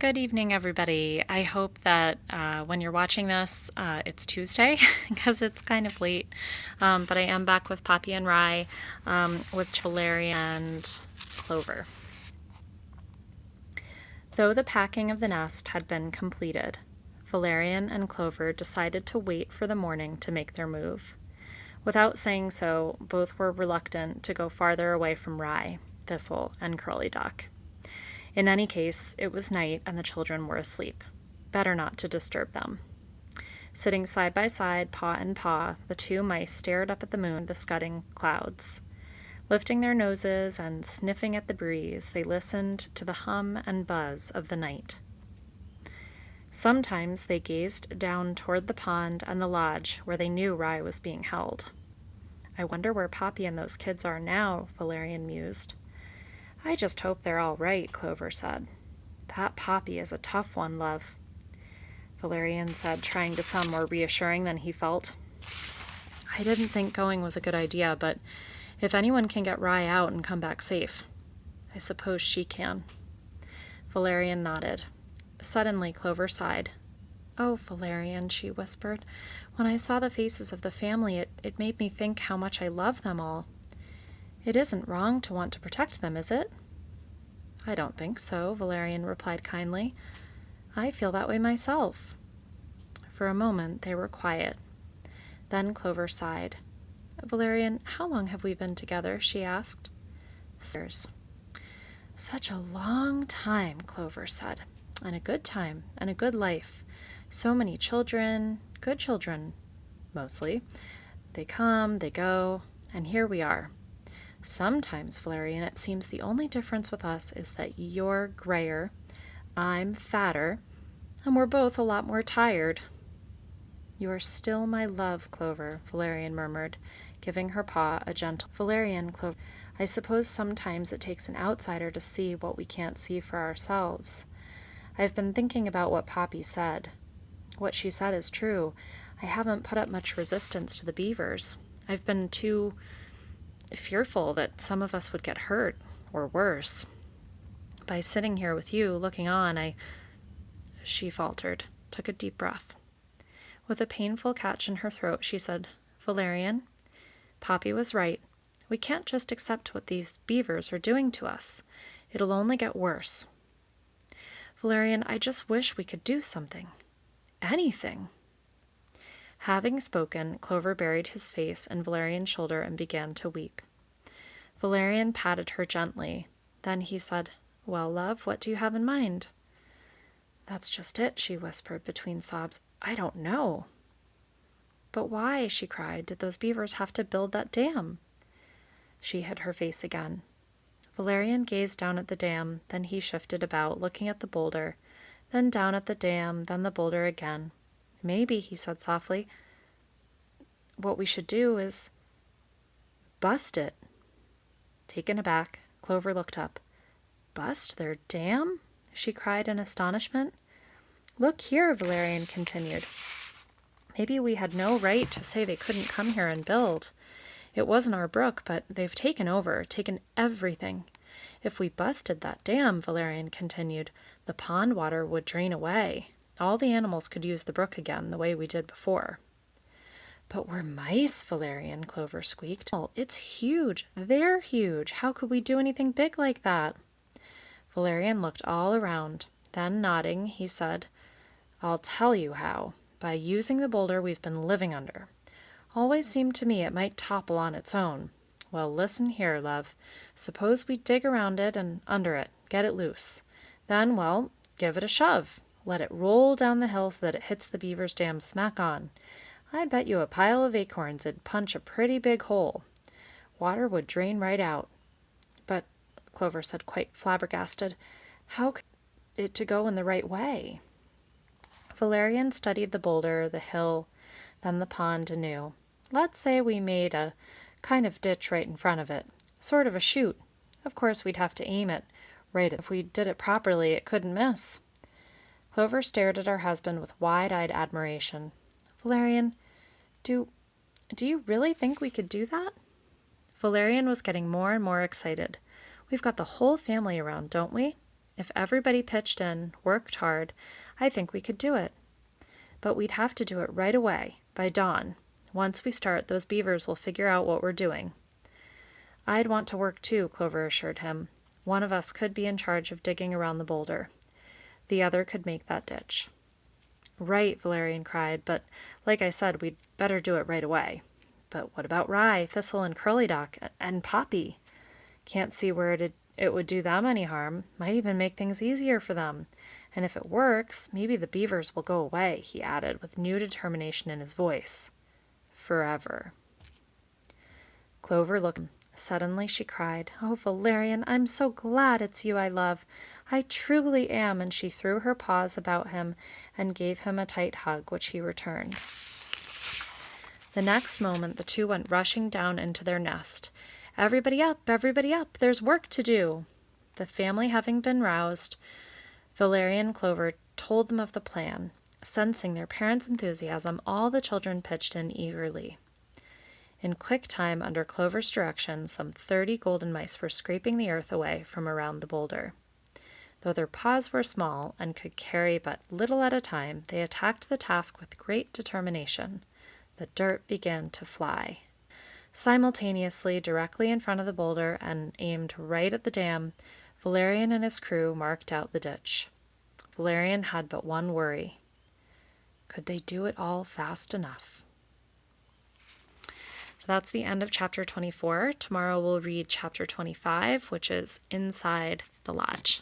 Good evening, everybody. I hope that when you're watching this, it's Tuesday because it's kind of late. But I am back with Poppy and Rye, with Valerian and Clover. Though the packing of the nest had been completed, Valerian and Clover decided to wait for the morning to make their move. Without saying so, both were reluctant to go farther away from Rye, Thistle, and Curly Duck. In any case, it was night and the children were asleep. Better not to disturb them. Sitting side by side, paw in paw, the two mice stared up at the moon, the scudding clouds. Lifting their noses and sniffing at the breeze, they listened to the hum and buzz of the night. Sometimes they gazed down toward the pond and the lodge where they knew Rye was being held. I wonder where Poppy and those kids are now, Valerian mused. I just hope they're all right, Clover said. That Poppy is a tough one, love, Valerian said, trying to sound more reassuring than he felt. I didn't think going was a good idea, but if anyone can get Rye out and come back safe, I suppose she can. Valerian nodded. Suddenly, Clover sighed. Oh, Valerian, she whispered. When I saw the faces of the family, it made me think how much I love them all. It isn't wrong to want to protect them, is it? I don't think so, Valerian replied kindly. I feel that way myself. For a moment they were quiet. Then Clover sighed. Valerian, how long have we been together? She asked. 6 years. Such a long time, Clover said. And a good time, and a good life. So many children, good children, mostly. They come, they go, and here we are. Sometimes, Valerian, it seems the only difference with us is that you're grayer, I'm fatter, and we're both a lot more tired. You are still my love, Clover, Valerian murmured, giving her paw a gentle Valerian, Clover. I suppose sometimes it takes an outsider to see what we can't see for ourselves. I've been thinking about what Poppy said. What she said is true. I haven't put up much resistance to the beavers. I've been too fearful that some of us would get hurt, or worse. By sitting here with you, looking on, She faltered, took a deep breath. With a painful catch in her throat, she said, Valerian, Poppy was right. We can't just accept what these beavers are doing to us. It'll only get worse. Valerian, I just wish we could do something. Anything. Having spoken, Clover buried his face in Valerian's shoulder and began to weep. Valerian patted her gently. Then he said, Well, love, what do you have in mind? That's just it, she whispered between sobs. I don't know. But why, she cried, did those beavers have to build that dam? She hid her face again. Valerian gazed down at the dam, then he shifted about, looking at the boulder, then down at the dam, then the boulder again. Maybe, he said softly, what we should do is bust it. Taken aback, Clover looked up. Bust their dam? She cried in astonishment. Look here, Valerian continued. Maybe we had no right to say they couldn't come here and build. It wasn't our brook, but they've taken everything. If we busted that dam, Valerian continued, the pond water would drain away. All the animals could use the brook again, the way we did before. But we're mice, Valerian, Clover squeaked. Oh, it's huge. They're huge. How could we do anything big like that? Valerian looked all around. Then, nodding, he said, I'll tell you how. By using the boulder we've been living under. Always seemed to me it might topple on its own. Well, listen here, love. Suppose we dig around it and under it, get it loose. Then, well, give it a shove. Let it roll down the hill so that it hits the beaver's dam smack on. I bet you a pile of acorns it'd punch a pretty big hole. Water would drain right out. But, Clover said, quite flabbergasted, how could it to go in the right way? Valerian studied the boulder, the hill, then the pond anew. Let's say we made a kind of ditch right in front of it, sort of a chute. Of course, we'd have to aim it right. If we did it properly, it couldn't miss. Clover stared at her husband with wide-eyed admiration. Valerian, do you really think we could do that? Valerian was getting more and more excited. We've got the whole family around, don't we? If everybody pitched in, worked hard, I think we could do it. But we'd have to do it right away, by dawn. Once we start, those beavers will figure out what we're doing. I'd want to work too, Clover assured him. One of us could be in charge of digging around the boulder. The other could make that ditch. Right, Valerian cried, but like I said, we'd better do it right away. But what about Rye, Thistle, and Curly Duck, and Poppy? Can't see where it would do them any harm. Might even make things easier for them. And if it works, maybe the beavers will go away, he added with new determination in his voice. Forever. Clover looked. Suddenly she cried, "Oh, Valerian, I'm so glad it's you I love. I truly am," and she threw her paws about him and gave him a tight hug, which he returned. The next moment the two went rushing down into their nest. Everybody up, there's work to do." The family having been roused, Valerian and Clover told them of the plan. Sensing their parents' enthusiasm, all the children pitched in eagerly. In quick time, under Clover's direction, some 30 golden mice were scraping the earth away from around the boulder. Though their paws were small and could carry but little at a time, they attacked the task with great determination. The dirt began to fly. Simultaneously, directly in front of the boulder and aimed right at the dam, Valerian and his crew marked out the ditch. Valerian had but one worry. Could they do it all fast enough? So that's the end of chapter 24. Tomorrow we'll read chapter 25, which is Inside the Lodge.